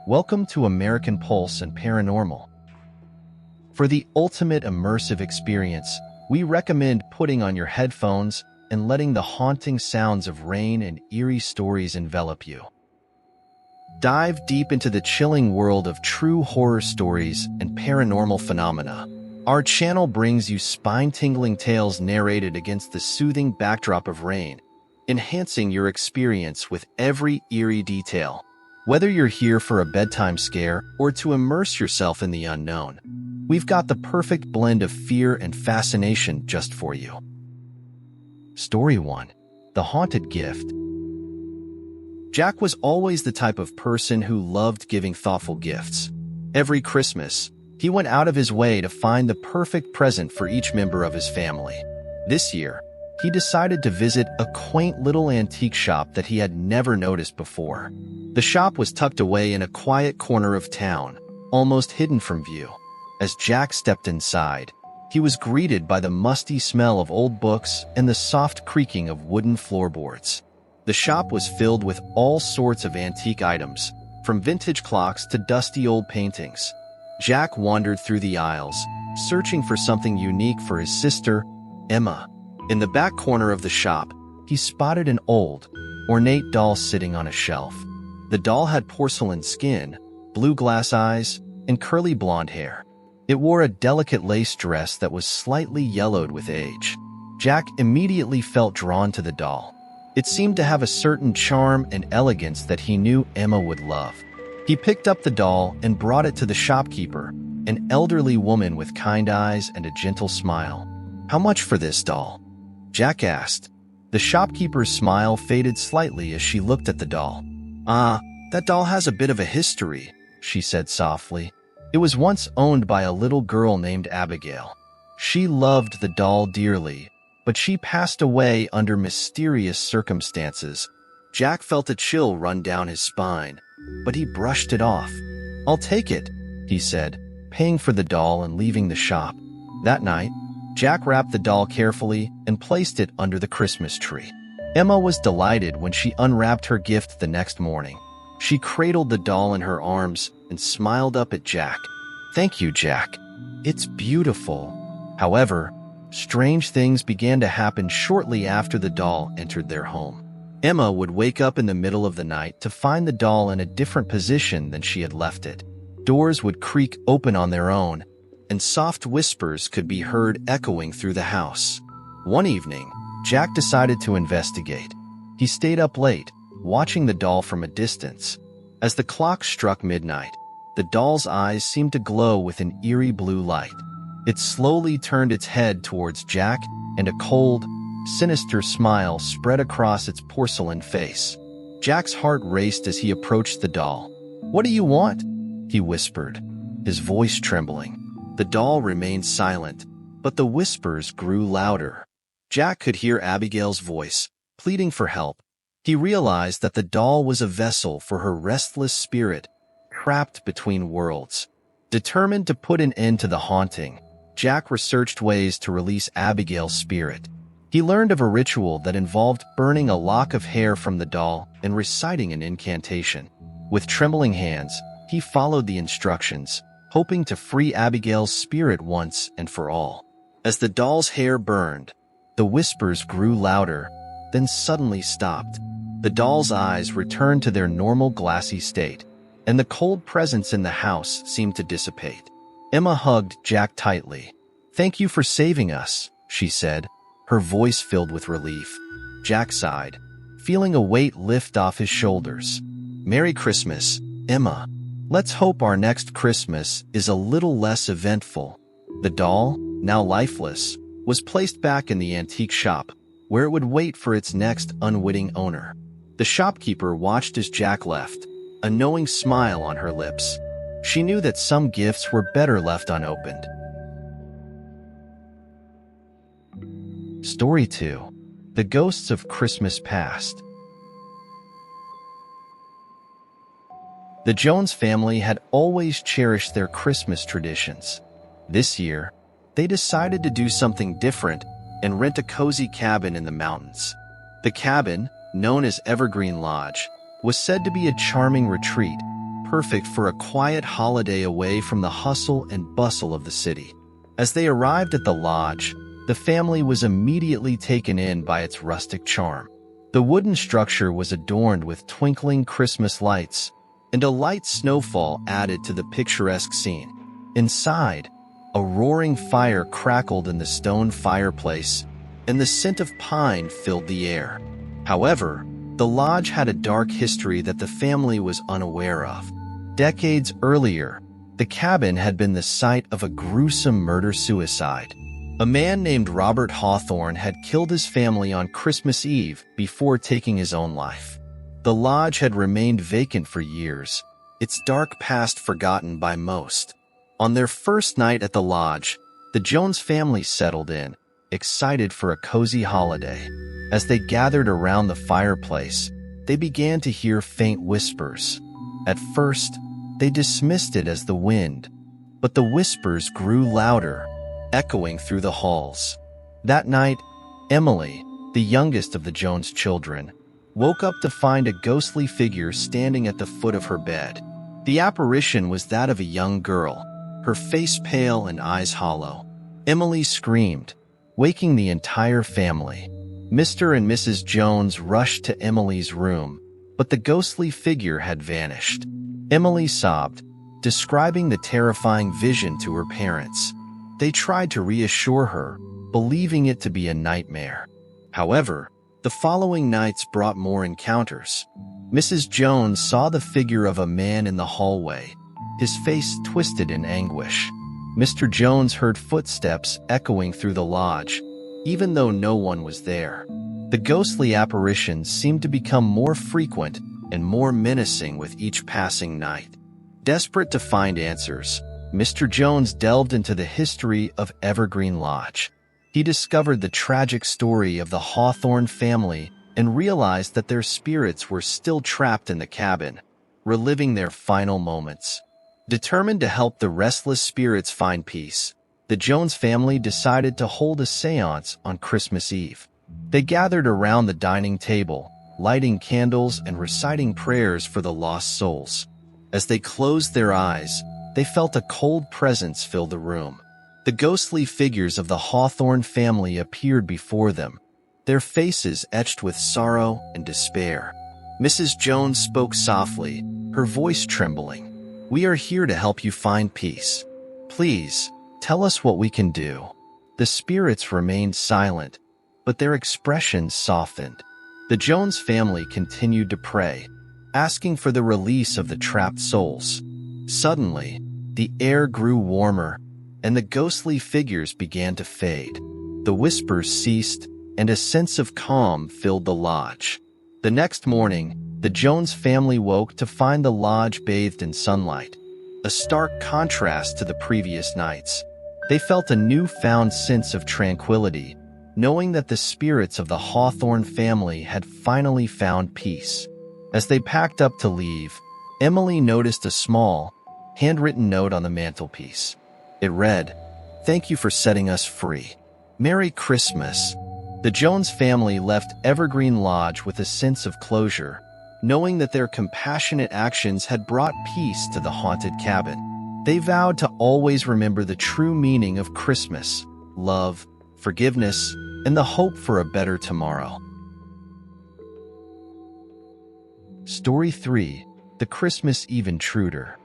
Welcome to American Pulse and Paranormal. For the ultimate immersive experience, we recommend putting on your headphones and letting the haunting sounds of rain and eerie stories envelop you. Dive deep into the chilling world of true horror stories and paranormal phenomena. Our channel brings you spine-tingling tales narrated against the soothing backdrop of rain, enhancing your experience with every eerie detail. Whether you're here for a bedtime scare or to immerse yourself in the unknown, we've got the perfect blend of fear and fascination just for you. Story 1. The Haunted Gift. Jack was always the type of person who loved giving thoughtful gifts. Every Christmas, he went out of his way to find the perfect present for each member of his family. This year, he decided to visit a quaint little antique shop that he had never noticed before. The shop was tucked away in a quiet corner of town, almost hidden from view. As Jack stepped inside, he was greeted by the musty smell of old books and the soft creaking of wooden floorboards. The shop was filled with all sorts of antique items, from vintage clocks to dusty old paintings. Jack wandered through the aisles, searching for something unique for his sister, Emma. In the back corner of the shop, he spotted an old, ornate doll sitting on a shelf. The doll had porcelain skin, blue glass eyes, and curly blonde hair. It wore a delicate lace dress that was slightly yellowed with age. Jack immediately felt drawn to the doll. It seemed to have a certain charm and elegance that he knew Emma would love. He picked up the doll and brought it to the shopkeeper, an elderly woman with kind eyes and a gentle smile. "How much for this doll?" Jack asked. The shopkeeper's smile faded slightly as she looked at the doll. That doll has a bit of a history," she said softly. "It was once owned by a little girl named Abigail. She loved the doll dearly, but she passed away under mysterious circumstances." Jack felt a chill run down his spine, but he brushed it off. "I'll take it," he said, paying for the doll and leaving the shop. That night, Jack wrapped the doll carefully and placed it under the Christmas tree. Emma was delighted when she unwrapped her gift the next morning. She cradled the doll in her arms and smiled up at Jack. "Thank you, Jack. It's beautiful." However, strange things began to happen shortly after the doll entered their home. Emma would wake up in the middle of the night to find the doll in a different position than she had left it. Doors would creak open on their own, and soft whispers could be heard echoing through the house. One evening, Jack decided to investigate. He stayed up late, watching the doll from a distance. As the clock struck midnight, the doll's eyes seemed to glow with an eerie blue light. It slowly turned its head towards Jack, and a cold, sinister smile spread across its porcelain face. Jack's heart raced as he approached the doll. "What do you want?" he whispered, his voice trembling. The doll remained silent, but the whispers grew louder. Jack could hear Abigail's voice, pleading for help. He realized that the doll was a vessel for her restless spirit, trapped between worlds. Determined to put an end to the haunting, Jack researched ways to release Abigail's spirit. He learned of a ritual that involved burning a lock of hair from the doll and reciting an incantation. With trembling hands, he followed the instructions, hoping to free Abigail's spirit once and for all. As the doll's hair burned, the whispers grew louder, then suddenly stopped. The doll's eyes returned to their normal glassy state, and the cold presence in the house seemed to dissipate. Emma hugged Jack tightly. "Thank you for saving us," she said, her voice filled with relief. Jack sighed, feeling a weight lift off his shoulders. "Merry Christmas, Emma. Let's hope our next Christmas is a little less eventful." The doll, now lifeless, was placed back in the antique shop, where it would wait for its next unwitting owner. The shopkeeper watched as Jack left, a knowing smile on her lips. She knew that some gifts were better left unopened. Story 2. The Ghosts of Christmas Past. The Jones family had always cherished their Christmas traditions. This year, they decided to do something different and rent a cozy cabin in the mountains. The cabin, known as Evergreen Lodge, was said to be a charming retreat, perfect for a quiet holiday away from the hustle and bustle of the city. As they arrived at the lodge, the family was immediately taken in by its rustic charm. The wooden structure was adorned with twinkling Christmas lights, and a light snowfall added to the picturesque scene. Inside, a roaring fire crackled in the stone fireplace, and the scent of pine filled the air. However, the lodge had a dark history that the family was unaware of. Decades earlier, the cabin had been the site of a gruesome murder-suicide. A man named Robert Hawthorne had killed his family on Christmas Eve before taking his own life. The lodge had remained vacant for years, its dark past forgotten by most. On their first night at the lodge, the Jones family settled in, excited for a cozy holiday. As they gathered around the fireplace, they began to hear faint whispers. At first, they dismissed it as the wind, but the whispers grew louder, echoing through the halls. That night, Emily, the youngest of the Jones children, woke up to find a ghostly figure standing at the foot of her bed. The apparition was that of a young girl, her face pale and eyes hollow. Emily screamed, waking the entire family. Mr. and Mrs. Jones rushed to Emily's room, but the ghostly figure had vanished. Emily sobbed, describing the terrifying vision to her parents. They tried to reassure her, believing it to be a nightmare. However, the following nights brought more encounters. Mrs. Jones saw the figure of a man in the hallway, his face twisted in anguish. Mr. Jones heard footsteps echoing through the lodge, even though no one was there. The ghostly apparitions seemed to become more frequent and more menacing with each passing night. Desperate to find answers, Mr. Jones delved into the history of Evergreen Lodge. He discovered the tragic story of the Hawthorne family and realized that their spirits were still trapped in the cabin, reliving their final moments. Determined to help the restless spirits find peace, the Jones family decided to hold a seance on Christmas Eve. They gathered around the dining table, lighting candles and reciting prayers for the lost souls. As they closed their eyes, they felt a cold presence fill the room. The ghostly figures of the Hawthorne family appeared before them, their faces etched with sorrow and despair. Mrs. Jones spoke softly, her voice trembling. "We are here to help you find peace. Please, tell us what we can do." The spirits remained silent, but their expressions softened. The Jones family continued to pray, asking for the release of the trapped souls. Suddenly, the air grew warmer, and the ghostly figures began to fade. The whispers ceased, and a sense of calm filled the lodge. The next morning, the Jones family woke to find the lodge bathed in sunlight, a stark contrast to the previous nights. They felt a newfound sense of tranquility, knowing that the spirits of the Hawthorne family had finally found peace. As they packed up to leave, Emily noticed a small, handwritten note on the mantelpiece. It read, "Thank you for setting us free. Merry Christmas." The Jones family left Evergreen Lodge with a sense of closure, knowing that their compassionate actions had brought peace to the haunted cabin. They vowed to always remember the true meaning of Christmas: love, forgiveness, and the hope for a better tomorrow. Story 3: The Christmas Eve Intruder.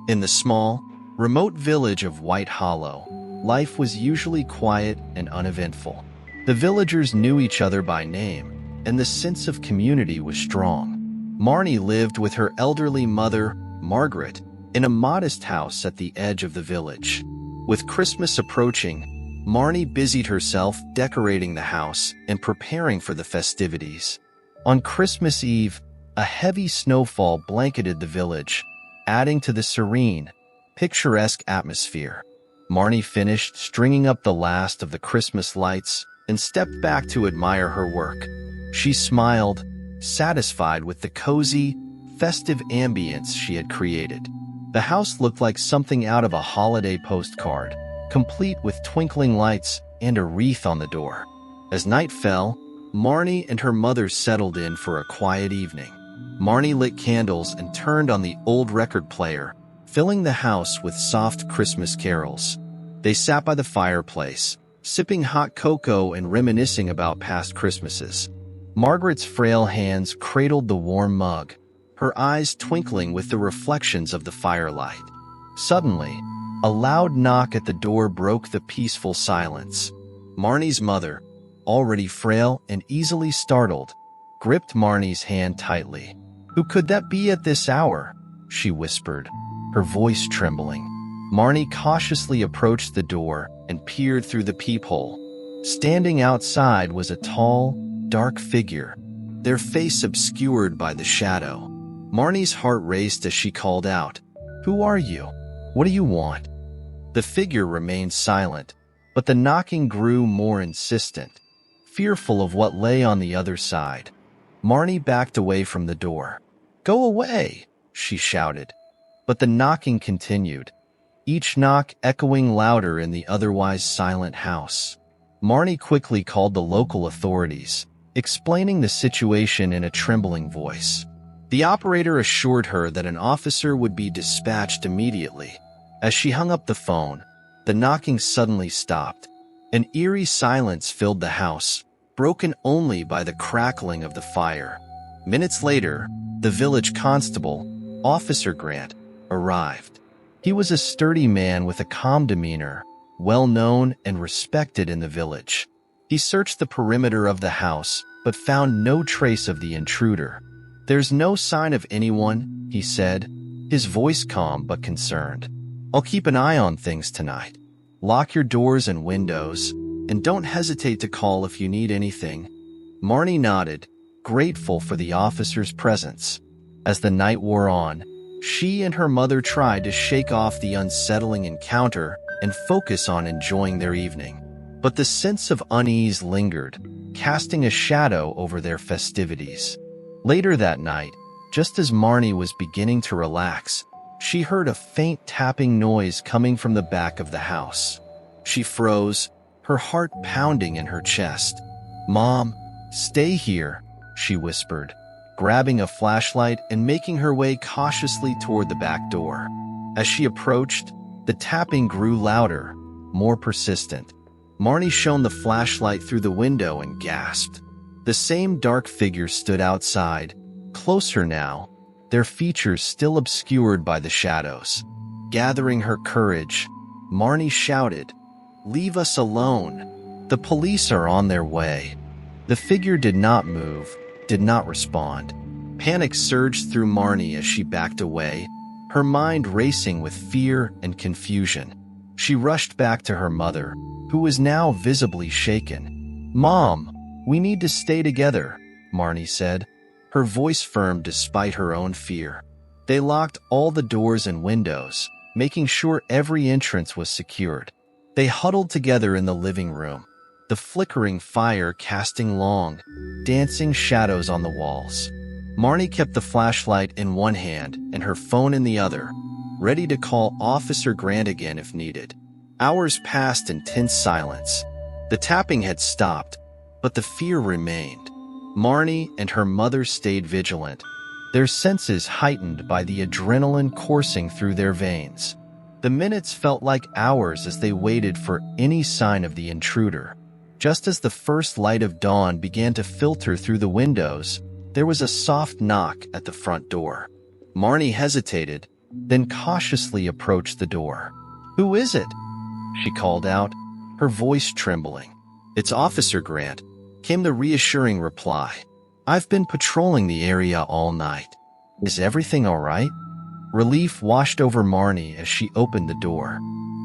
In the small, remote village of White Hollow, life was usually quiet and uneventful. The villagers knew each other by name, and the sense of community was strong. Marnie lived with her elderly mother, Margaret, in a modest house at the edge of the village. With Christmas approaching, Marnie busied herself decorating the house and preparing for the festivities. On Christmas Eve, a heavy snowfall blanketed the village, adding to the serene, picturesque atmosphere. Marnie finished stringing up the last of the Christmas lights and stepped back to admire her work. She smiled, satisfied with the cozy, festive ambience she had created. The house looked like something out of a holiday postcard, complete with twinkling lights and a wreath on the door. As night fell, Marnie and her mother settled in for a quiet evening. Marnie lit candles and turned on the old record player, filling the house with soft Christmas carols. They sat by the fireplace, sipping hot cocoa and reminiscing about past Christmases. Margaret's frail hands cradled the warm mug, her eyes twinkling with the reflections of the firelight. Suddenly, a loud knock at the door broke the peaceful silence. Marnie's mother, already frail and easily startled, gripped Marnie's hand tightly. "Who could that be at this hour?" she whispered, her voice trembling. Marnie cautiously approached the door and peered through the peephole. Standing outside was a tall, dark figure, their face obscured by the shadow. Marnie's heart raced as she called out, "Who are you? What do you want?" The figure remained silent, but the knocking grew more insistent. Fearful of what lay on the other side, Marnie backed away from the door. "Go away!" she shouted. But the knocking continued, each knock echoing louder in the otherwise silent house. Marnie quickly called the local authorities, explaining the situation in a trembling voice. The operator assured her that an officer would be dispatched immediately. As she hung up the phone, the knocking suddenly stopped. An eerie silence filled the house, broken only by the crackling of the fire. Minutes later, the village constable, Officer Grant, arrived. He was a sturdy man with a calm demeanor, well known and respected in the village. He searched the perimeter of the house, but found no trace of the intruder. "There's no sign of anyone," he said, his voice calm but concerned. "I'll keep an eye on things tonight. Lock your doors and windows, and don't hesitate to call if you need anything." Marnie nodded, grateful for the officer's presence. As the night wore on, she and her mother tried to shake off the unsettling encounter and focus on enjoying their evening. But the sense of unease lingered, casting a shadow over their festivities. Later that night, just as Marnie was beginning to relax, she heard a faint tapping noise coming from the back of the house. She froze, her heart pounding in her chest. "Mom, stay here," she whispered, grabbing a flashlight and making her way cautiously toward the back door. As she approached, the tapping grew louder, more persistent. Marnie shone the flashlight through the window and gasped. The same dark figure stood outside, closer now, their features still obscured by the shadows. Gathering her courage, Marnie shouted, "Leave us alone. The police are on their way." The figure did not move, did not respond. Panic surged through Marnie as she backed away, her mind racing with fear and confusion. She rushed back to her mother, who was now visibly shaken. "Mom, we need to stay together," Marnie said, her voice firm despite her own fear. They locked all the doors and windows, making sure every entrance was secured. They huddled together in the living room, the flickering fire casting long, dancing shadows on the walls. Marnie kept the flashlight in one hand and her phone in the other, ready to call Officer Grant again if needed. Hours passed in tense silence. The tapping had stopped, but the fear remained. Marnie and her mother stayed vigilant, their senses heightened by the adrenaline coursing through their veins. The minutes felt like hours as they waited for any sign of the intruder. Just as the first light of dawn began to filter through the windows, there was a soft knock at the front door. Marnie hesitated, then cautiously approached the door. "Who is it?" she called out, her voice trembling. "It's Officer Grant," came the reassuring reply. "I've been patrolling the area all night. Is everything all right?" Relief washed over Marnie as she opened the door.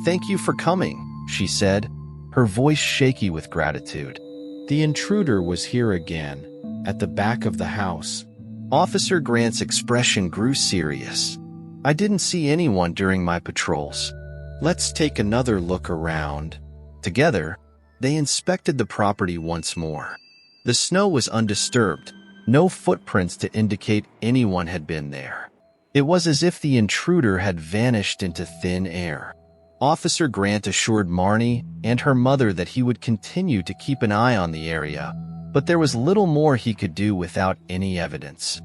"Thank you for coming," she said, her voice shaky with gratitude. The intruder was here again, at the back of the house. Officer Grant's expression grew serious. "I didn't see anyone during my patrols. Let's take another look around." Together, they inspected the property once more. The snow was undisturbed, no footprints to indicate anyone had been there. It was as if the intruder had vanished into thin air. Officer Grant assured Marnie and her mother that he would continue to keep an eye on the area, but there was little more he could do without any evidence.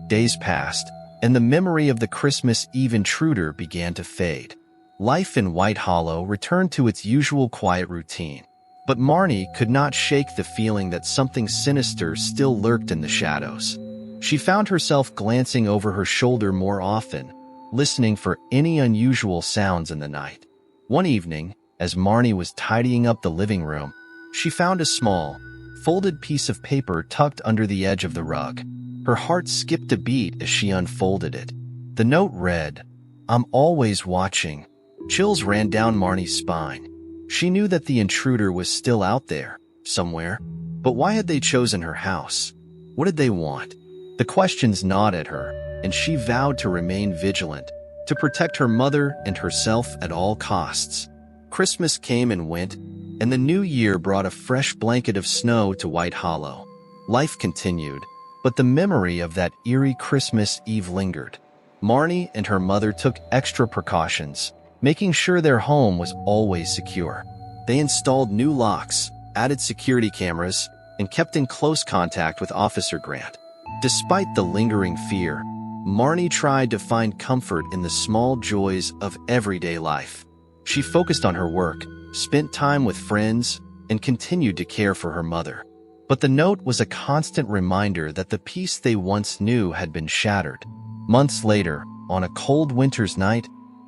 Days passed, and the memory of the Christmas Eve intruder began to fade. Life in White Hollow returned to its usual quiet routine. But Marnie could not shake the feeling that something sinister still lurked in the shadows. She found herself glancing over her shoulder more often, listening for any unusual sounds in the night. One evening, as Marnie was tidying up the living room, she found a small, folded piece of paper tucked under the edge of the rug. Her heart skipped a beat as she unfolded it. The note read, "I'm always watching." Chills ran down Marnie's spine. She knew that the intruder was still out there, somewhere. But why had they chosen her house? What did they want? The questions gnawed at her, and she vowed to remain vigilant, to protect her mother and herself at all costs. Christmas came and went, and the new year brought a fresh blanket of snow to White Hollow. Life continued, but the memory of that eerie Christmas Eve lingered. Marnie and her mother took extra precautions, making sure their home was always secure. They installed new locks, added security cameras, and kept in close contact with Officer Grant. Despite the lingering fear, Marnie tried to find comfort in the small joys of everyday life. She focused on her work, spent time with friends, and continued to care for her mother. But the note was a constant reminder that the peace they once knew had been shattered. Months later, on a cold winter's night,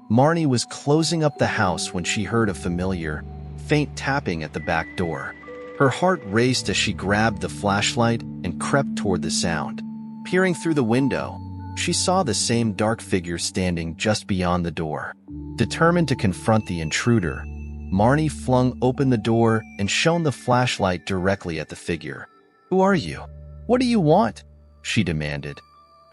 Marnie was closing up the house when she heard a familiar, faint tapping at the back door. Her heart raced as she grabbed the flashlight and crept toward the sound. Peering through the window, she saw the same dark figure standing just beyond the door. Determined to confront the intruder, Marnie flung open the door and shone the flashlight directly at the figure. "Who are you? What do you want?" she demanded,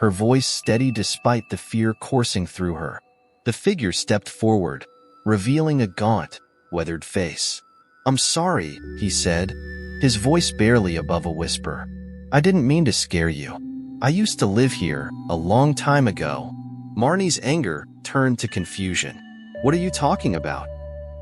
her voice steady despite the fear coursing through her. The figure stepped forward, revealing a gaunt, weathered face. "I'm sorry," he said, his voice barely above a whisper. "I didn't mean to scare you. I used to live here a long time ago." Marnie's anger turned to confusion. "What are you talking about?"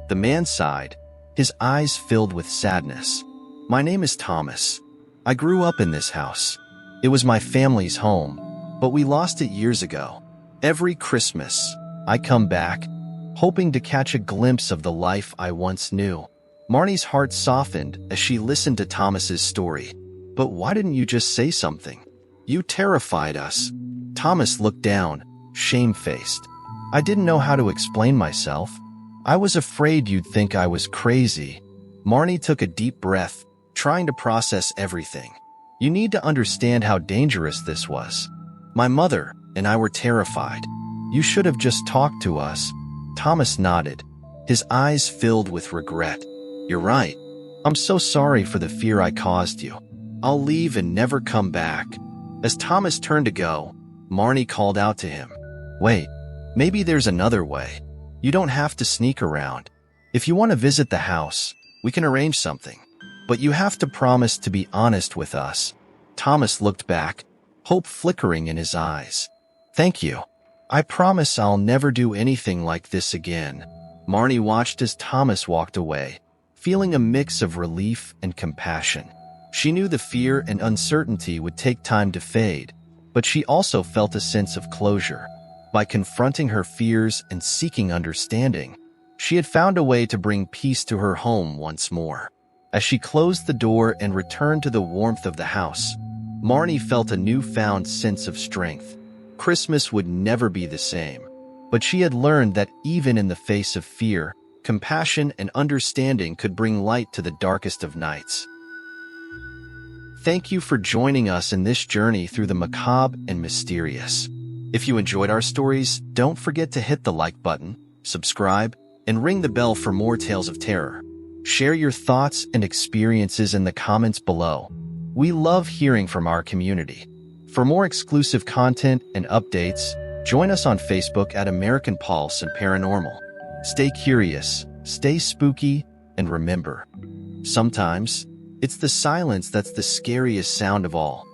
The man sighed, his eyes filled with sadness. "My name is Thomas. I grew up in this house. It was my family's home, but we lost it years ago. Every Christmas, I come back, hoping to catch a glimpse of the life I once knew." Marnie's heart softened as she listened to Thomas's story. "But why didn't you just say something? You terrified us." Thomas looked down, shamefaced. "I didn't know how to explain myself. I was afraid you'd think I was crazy." Marnie took a deep breath, trying to process everything. "You need to understand how dangerous this was. My mother and I were terrified. You should have just talked to us." Thomas nodded, his eyes filled with regret. "You're right. I'm so sorry for the fear I caused you. I'll leave and never come back." As Thomas turned to go, Marnie called out to him, "Wait, maybe there's another way. You don't have to sneak around. If you want to visit the house, we can arrange something. But you have to promise to be honest with us." Thomas looked back, hope flickering in his eyes. "Thank you. I promise I'll never do anything like this again." Marnie watched as Thomas walked away, feeling a mix of relief and compassion. She knew the fear and uncertainty would take time to fade, but she also felt a sense of closure. By confronting her fears and seeking understanding, she had found a way to bring peace to her home once more. As she closed the door and returned to the warmth of the house, Marnie felt a newfound sense of strength. Christmas would never be the same, but she had learned that even in the face of fear, compassion and understanding could bring light to the darkest of nights. Thank you for joining us in this journey through the macabre and mysterious. If you enjoyed our stories, don't forget to hit the like button, subscribe, and ring the bell for more tales of terror. Share your thoughts and experiences in the comments below. We love hearing from our community. For more exclusive content and updates, join us on Facebook at American Pulse and Paranormal. Stay curious, stay spooky, and remember, sometimes it's the silence that's the scariest sound of all.